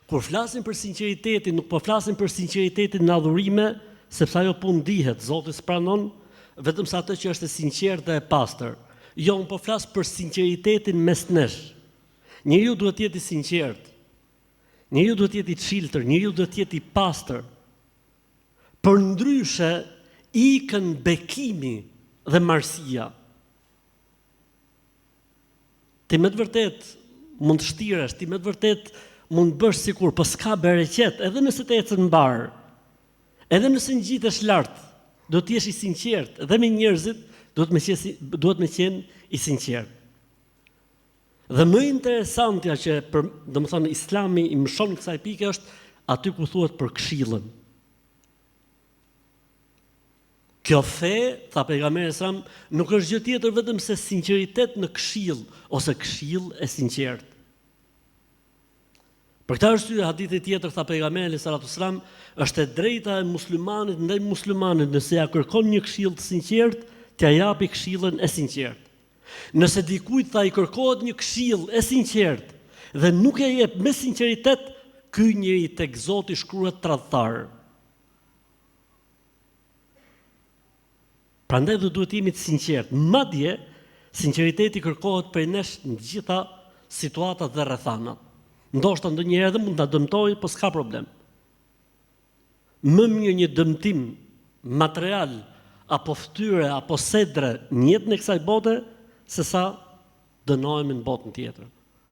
Kur flasim për sinqeritetin, nuk po flasim për sinqeritetin në adhurime, sepse ajo punë dihet, Zoti s'pranon vetëm sa atë që është e sinqertë dhe e pastër. Jo, unë po flas për sinqeritetin mes nesh. Njeriu duhet të jetë i sinqert. Njeriu duhet të jetë i çiltër, njeriu duhet të jetë i pastër. Përndryshe ikën bekimi dhe marrësia. Ti me të vërtet mund të shtiresh, ti me të vërtet mund të bësh sikur, po s'ka bereqet, edhe nëse të ecën mbar. Edhe nëse ngjitesh lart, do të jesh i sinqert, dhe me njerëzit duhet me qenë i sinqert. Dhe më interesantja që domethënë Islami i mëson kësaj pike është aty ku thuhet për këshillën. Kjo fe, tha pejgamberi sa, nuk është gjë tjetër vetëm se sinqeritet në këshill ose këshill e sinqert. Për këtë arsye hadithi tjetër tha pejgamberi sallallahu alajhi wasallam, është e drejta e muslimanit ndaj muslimanit nëse ja kërkon një këshill të sinqert, t'ia japi këshillën e sinqert. Nëse dikujt tha i kërkohet një këshill e sinqert dhe nuk e jep me sinqeritet, ky njeri tek Zoti shkruhet tradhtar. Prandaj duhet jemi të sinqert. Madje sinqeriteti kërkohet prej nesh në gjitha situatat dhe rrethanat. Ndoshta ndonjëherë edhe mund ta dëmtojë, po s'ka problem. Më mirë një dëmtim material apo fytyre apo sedre në jetën e kësaj bote, sesa dënohemi në botën tjetër.